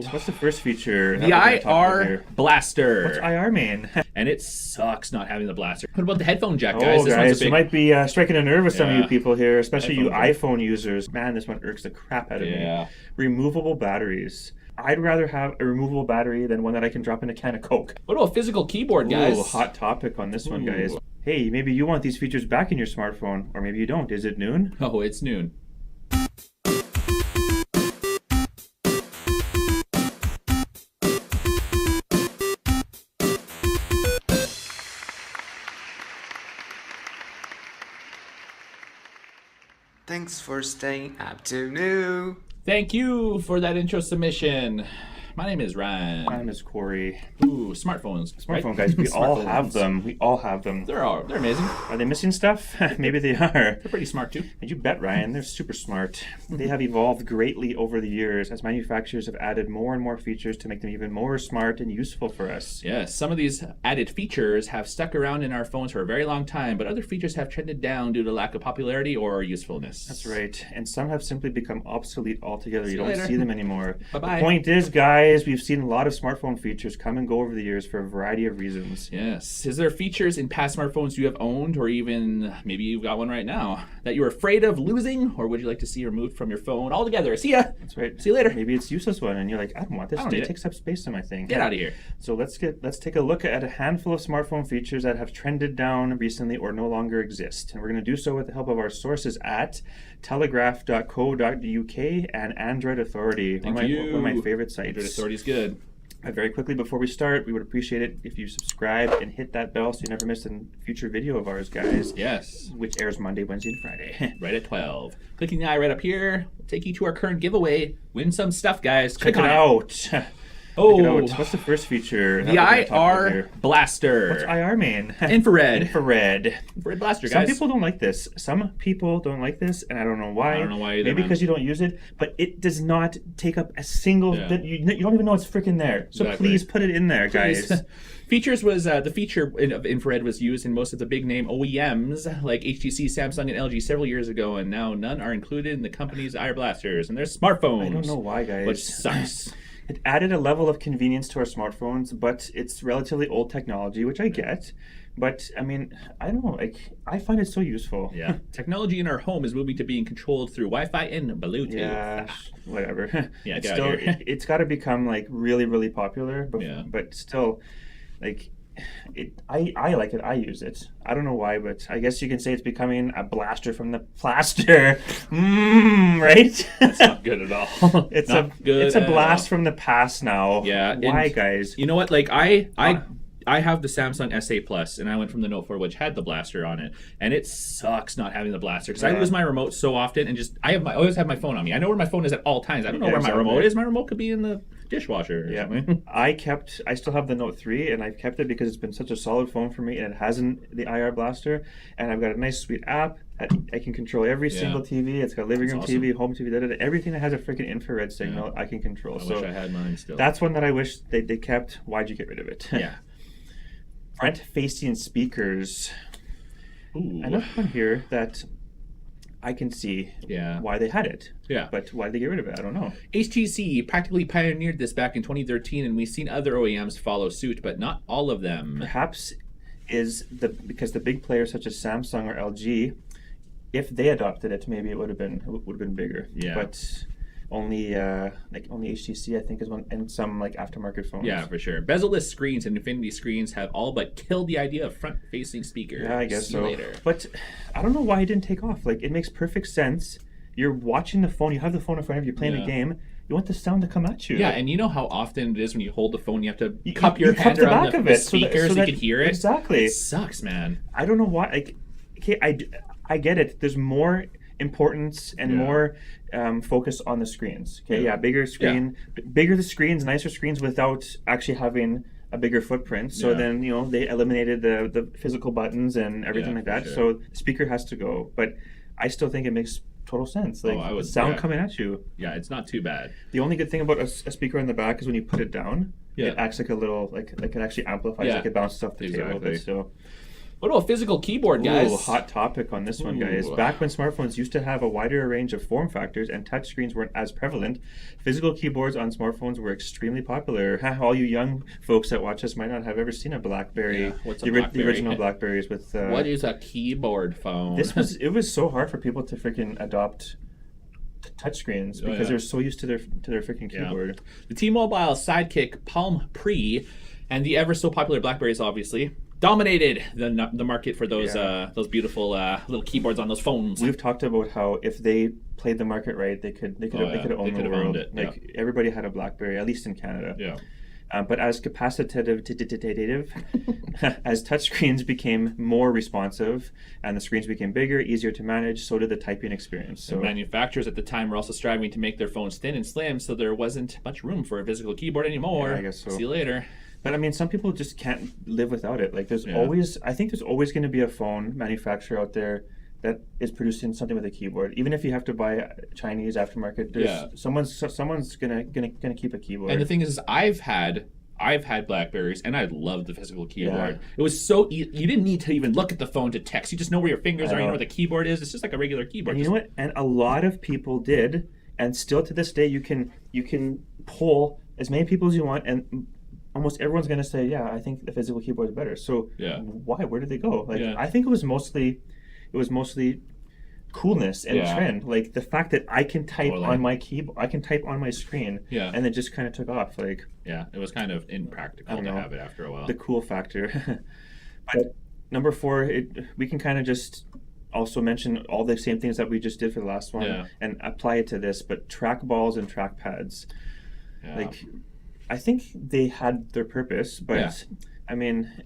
out. What's the first feature? The IR blaster. What's IR mean? And it sucks not having the blaster. What about the headphone jack, guys? Oh, This guys, one's a big... you might be striking a nerve with some of you people here, especially you iPhone iPhone users. Man, this one irks the crap out of me. Yeah. Removable batteries. I'd rather have a removable battery than one that I can drop in a can of Coke. What about a physical keyboard, guys? Ooh, hot topic on this one, guys. Hey, maybe you want these features back in your smartphone, or maybe you don't. Is it noon? Oh, it's noon. Thanks for staying up to noon. Thank you for that intro submission. My name is Ryan. My name is Cory. Ooh, smartphones. Smartphone, guys. We all have them. We all have them. They're amazing. Are they missing stuff? Maybe they are. They're pretty smart too. And you bet, Ryan. They're super smart. They have evolved greatly over the years as manufacturers have added more and more features to make them even more smart and useful for us. Yes, some of these added features have stuck around in our phones for a very long time, but other features have trended down due to lack of popularity or usefulness. That's right. And some have simply become obsolete altogether. You don't later. see them anymore. Bye-bye. The point is, guys, we've seen a lot of smartphone features come and go over the years for a variety of reasons. Yes. Is there features in past smartphones you have owned, or even maybe you've got one right now, that you're afraid of losing, or would you like to see removed from your phone altogether? See ya. That's right. See you later. Maybe it's a useless one, and you're like, I don't want this. It takes up space on my thing. Get out of here. So let's take a look at a handful of smartphone features that have trended down recently or no longer exist. And we're going to do so with the help of our sources at telegraph.co.uk and Android Authority. Thank one you. of my favorite sites. Android Authority's good. Very quickly, before we start, we would appreciate it if you subscribe and hit that bell so you never miss a future video of ours, guys. Yes. Which airs Monday, Wednesday, and Friday. Right at 12. Clicking the eye right up here will take you to our current giveaway. Win some stuff, guys. Check Click it on out. Oh, Check it out. What's the first feature? The IR blaster. What's IR mean? Infrared. Infrared Blaster, guys. Some people don't like this. Some people don't like this, and I don't know why. I don't know why either. Maybe because you don't use it, but it does not take up a single bit. You don't even know it's freaking there. So please put it in there, guys. Features was the feature of infrared was used in most of the big name OEMs like HTC, Samsung, and LG several years ago, and now none are included in the company's IR blasters and their smartphones. I don't know why, guys. Which sucks. It added a level of convenience to our smartphones, but it's relatively old technology, which I get. But I mean, I don't know. I find it so useful. Yeah, technology in our home is moving to being controlled through Wi-Fi and Bluetooth. Yeah, whatever. Yeah, it's still it's got to become like really, really popular. But still, like. I like it. I use it. I don't know why, but I guess you can say it's becoming a blaster from the plaster. Right? That's not good at all. It's a blast from the past now. Yeah. Why, guys? You know what? Like I have the Samsung S8 Plus, and I went from the Note 4, which had the blaster on it, and it sucks not having the blaster because I lose my remote so often, and I always have my phone on me. I know where my phone is at all times. I don't know where my remote is. My remote could be in the dishwasher or something. I still have the Note 3, and I've kept it because it's been such a solid phone for me, and it hasn't the IR blaster, and I've got a nice sweet app. I can control every single TV. It's got living room TV, home TV, everything that has a freaking infrared signal I can control. I wish I had mine still. That's one that I wish they kept. Why'd you get rid of it? Yeah. Front-facing speakers. Ooh. Another one here that I can see why they had it. Yeah. But why did they get rid of it? I don't know. HTC practically pioneered this back in 2013, and we've seen other OEMs follow suit, but not all of them. Perhaps because the big players such as Samsung or LG, if they adopted it, maybe it would have been bigger. Yeah. But only HTC I think is one, and some like aftermarket phones. Yeah, for sure. Bezel-less screens and infinity screens have all but killed the idea of front-facing speakers. Yeah, I guess See so. you later. But I don't know why it didn't take off. Like, it makes perfect sense. You're watching the phone. You have the phone in front of you. You're playing a game. You want the sound to come at you. Yeah, and you know how often it is when you hold the phone, you have to cup your hand around the speaker so you can hear it. Exactly. It sucks, man. I don't know why. Like, okay, I get it. There's more importance and more focus on the screens. Okay, bigger screen, bigger the screens, nicer screens without actually having a bigger footprint. So then, they eliminated the physical buttons and everything like that. Sure. So the speaker has to go. But I still think it makes total sense. Like the sound coming at you. Yeah, it's not too bad. The only good thing about a speaker in the back is when you put it down, it acts like a little, like it actually amplifies, like it bounces off the table. But still. What about physical keyboard, guys? Ooh, hot topic on this one, guys. Back when smartphones used to have a wider range of form factors and touchscreens weren't as prevalent, physical keyboards on smartphones were extremely popular. All you young folks that watch us might not have ever seen a BlackBerry. Yeah, what's a BlackBerry? The original BlackBerries with. What is a keyboard phone? It was so hard for people to freaking adopt touchscreens because they're so used to their freaking keyboard. The T-Mobile Sidekick Palm Pre and the ever so popular BlackBerries, obviously, dominated the market for those beautiful little keyboards on those phones. We've talked about how if they played the market right, they could have owned the world. Everybody had a BlackBerry, at least in Canada. Yeah. But as capacitive as touchscreens became more responsive and the screens became bigger, easier to manage, so did the typing experience. So manufacturers at the time were also striving to make their phones thin and slim, so there wasn't much room for a physical keyboard anymore. Yeah, I guess so. See you later. But I mean, some people just can't live without it. Like, I think there's always going to be a phone manufacturer out there that is producing something with a keyboard. Even if you have to buy Chinese aftermarket, someone's gonna keep a keyboard. And the thing is, I've had BlackBerries, and I loved the physical keyboard. Yeah. It was so easy. You didn't need to even look at the phone to text. You just know where your fingers are. You know where the keyboard is. It's just like a regular keyboard. And you know what? And a lot of people did, and still to this day, you can poll as many people as you want, and almost everyone's going to say, yeah, I think the physical keyboard is better. So why? Where did they go? I think it was mostly coolness and trend. Like the fact that I can type on my keyboard, I can type on my screen, and it just kind of took off. Like it was kind of impractical to have it after a while. The cool factor. But number 4, we can kind of just also mention all the same things that we just did for the last one and apply it to this. But trackballs and trackpads, I think they had their purpose, but I mean,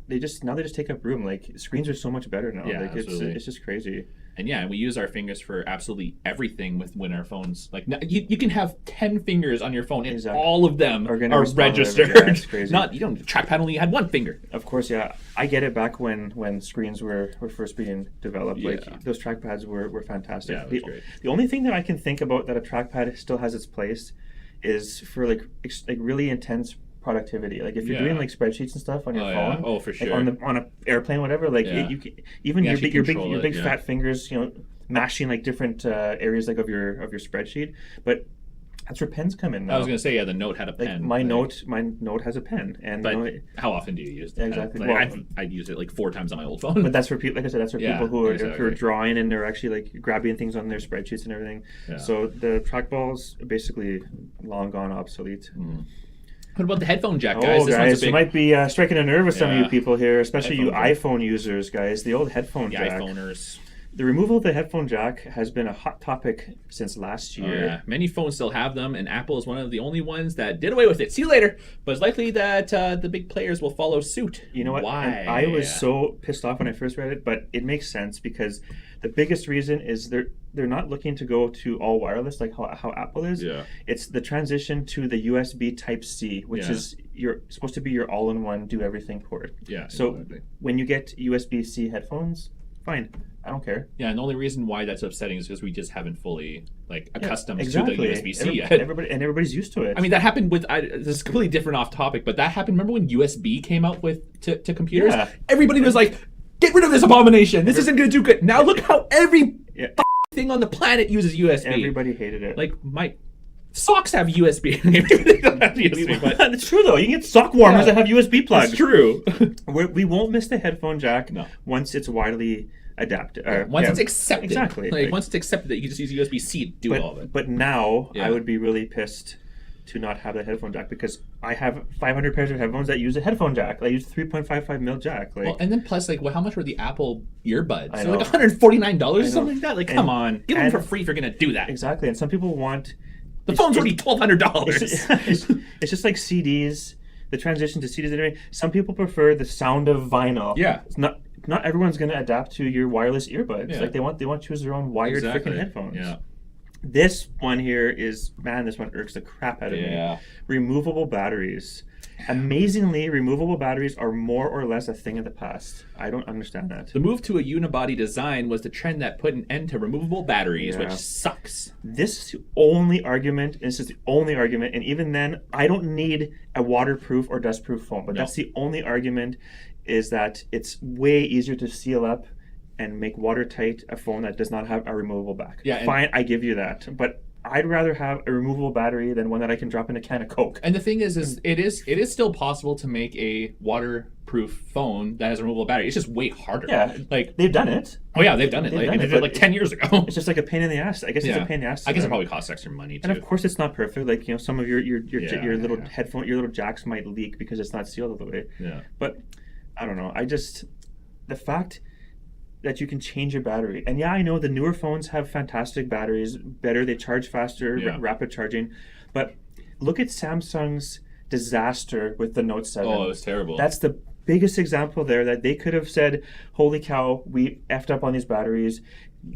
they just take up room. Like screens are so much better now. Yeah, like it's just crazy. And we use our fingers for absolutely everything when our phones. Like you can have 10 fingers on your phone, and all of them are registered. Yeah, it's crazy. You don't trackpad only had one finger. Of course, yeah. I get it. Back when screens were first being developed, like those trackpads were fantastic. Yeah, it was great. The only thing that I can think about that a trackpad still has its place is for like really intense productivity. Like if you're doing like spreadsheets and stuff on your phone, for sure, like on an airplane, whatever. Like you can, even your big fat fingers, mashing like different areas like of your spreadsheet. But that's where pens come in now. I was gonna say the Note had a pen. My Note has a pen, and but how often do you use the exactly? pen? Like, I'd use it like 4 times on my old phone. But that's for people. Like I said, that's for people who are drawing and they're actually like grabbing things on their spreadsheets and everything. Yeah. So the trackball's basically long gone obsolete. Mm. What about the headphone jack, guys? Guys, you might be striking a nerve with some of you people here, especially you iPhone users, guys. The old headphone jack. iPhoners. The removal of the headphone jack has been a hot topic since last year. Many phones still have them, and Apple is one of the only ones that did away with it. See you later. But it's likely that the big players will follow suit. You know what? Why? I was so pissed off when I first read it, but it makes sense because the biggest reason is they're not looking to go to all wireless like how Apple is. Yeah. It's the transition to the USB Type-C, which is supposed to be your all-in-one do-everything port. Yeah. So when you get USB-C headphones, fine. I don't care. Yeah, and the only reason why that's upsetting is because we just haven't fully accustomed to the USB-C yet. Everybody's used to it. I mean, that happened with this is completely different off topic, but that happened. Remember when USB came out to computers? Yeah. Everybody was like, "Get rid of this abomination. This isn't going to do good." Now look how every thing on the planet uses USB. Everybody hated it. Like my socks have USB. They don't have USB, but it's true though. You can get sock warmers that have USB plugs. It's true. We won't miss the headphone jack once it's widely adapted. Once it's accepted. Exactly. Like once it's accepted that you can just use USB-C to do all of it. But now I would be really pissed to not have the headphone jack because I have 500 pairs of headphones that use a headphone jack. I use 3.55 mil jack. Like, and then plus how much were the Apple earbuds? So like $149 or something like that. Like come on, give them for free if you're gonna do that. Exactly. And some people want the phone's already $1,200. It's just like CDs. The transition to CDs and everything. Some people prefer the sound of vinyl. Yeah. It's not everyone's going to adapt to your wireless earbuds. Like they want to choose their own wired freaking headphones. Yeah. This one here this one irks the crap out of me. Removable batteries. Amazingly, removable batteries are more or less a thing of the past. I don't understand that. The move to a unibody design was the trend that put an end to removable batteries, which sucks. This is the only argument, and even then, I don't need a waterproof or dustproof phone, but that's the only argument is that it's way easier to seal up and make watertight a phone that does not have a removable back. Yeah, fine, I give you that, but I'd rather have a removable battery than one that I can drop in a can of Coke. And the thing is it is still possible to make a waterproof phone that has a removable battery. It's just way harder. Yeah, like they've done it. Oh yeah, they've done it. They did it like 10 years ago. It's just like a pain in the ass. I guess it's a pain in the ass. I guess it probably costs extra money too. And of course, it's not perfect. Like, you know, some of your little headphone, your little jacks might leak because it's not sealed all the way. Yeah. But I don't know. The fact that you can change your battery, and yeah, I know the newer phones have fantastic batteries, better, they charge faster, rapid charging, but look at Samsung's disaster with the Note 7. Oh, it was terrible. That's the biggest example there, that they could have said, holy cow, we effed up on these batteries.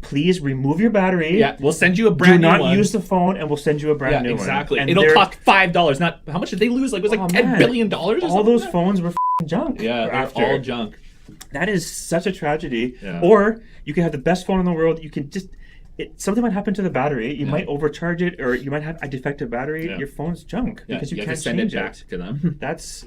Please remove your battery. Yeah, we'll send you a brand new one. Do not use the phone, and we'll send you a brand new one. Exactly. And it'll cost $5. Not how much did they lose? Like it was like $10 billion or something. All those phones were junk. Yeah, they're all junk. That is such a tragedy. Yeah. Or you can have the best phone in the world. You can just something might happen to the battery. You might overcharge it, or you might have a defective battery. Your phone's junk because you can't send it change back to them. That's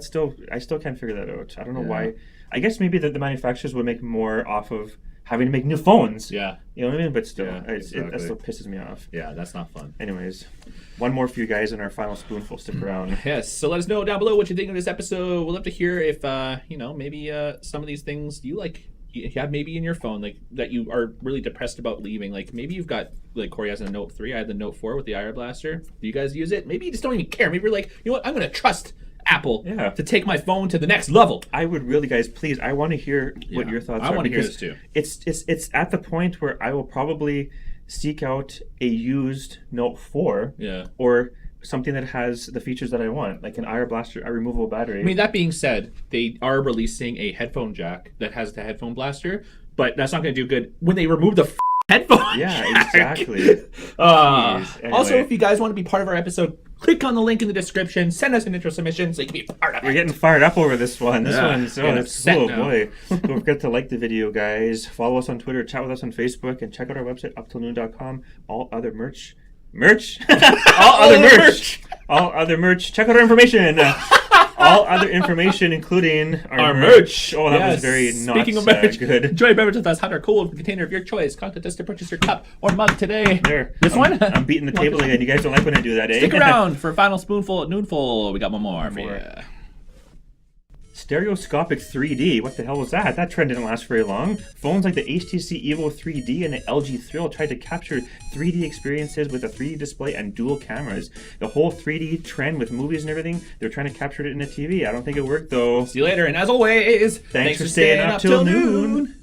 still, I still can't figure that out. I don't know why. I guess maybe the manufacturers would make more off of having to make new phones. Yeah. You know what I mean? But still, that exactly. still pisses me off. Yeah, that's not fun. Anyways, one more for you guys in our final spoonful. Stick around. Yes, so let us know down below what you think of this episode. We'd love to hear if, maybe some of these things you have maybe in your phone, like that you are really depressed about leaving. Like maybe you've got, like Cory has a Note 3, I had the Note 4 with the IR blaster. Do you guys use it? Maybe you just don't even care. Maybe you're like, you know what, I'm going to trust Apple to take my phone to the next level. I would really, guys, please, I want to hear what your thoughts are. I want to hear this too. It's at the point where I will probably seek out a used Note 4 or something that has the features that I want, like an IR blaster, a removable battery. I mean, that being said, they are releasing a headphone jack that has the headphone blaster, but that's not going to do good when they remove the headphone jack. Exactly. Anyway. Also, if you guys want to be part of our episode, click on the link in the description, send us an intro submission so you can be part of it. We're getting fired up over this one. This one's boy. Don't forget to like the video, guys. Follow us on Twitter, chat with us on Facebook, and check out our website, uptillnoon.com. All other merch. All other merch. Check out our information. All other information, including our merch. Oh, that was very not Speaking of merch, good. Enjoy a beverage with us, hot or cold, container of your choice. Contact us to purchase your cup or mug today. This one? I'm beating the table again. You guys don't like when I do that, eh? Stick around for a final spoonful at noonful. We got one more for you. Stereoscopic 3D. What the hell was that? That trend didn't last very long. Phones like the HTC Evo 3D and the LG Thrill tried to capture 3D experiences with a 3D display and dual cameras. The whole 3D trend with movies and everything, they're trying to capture it in a TV. I don't think it worked though. See you later, and as always, thanks for staying up till noon.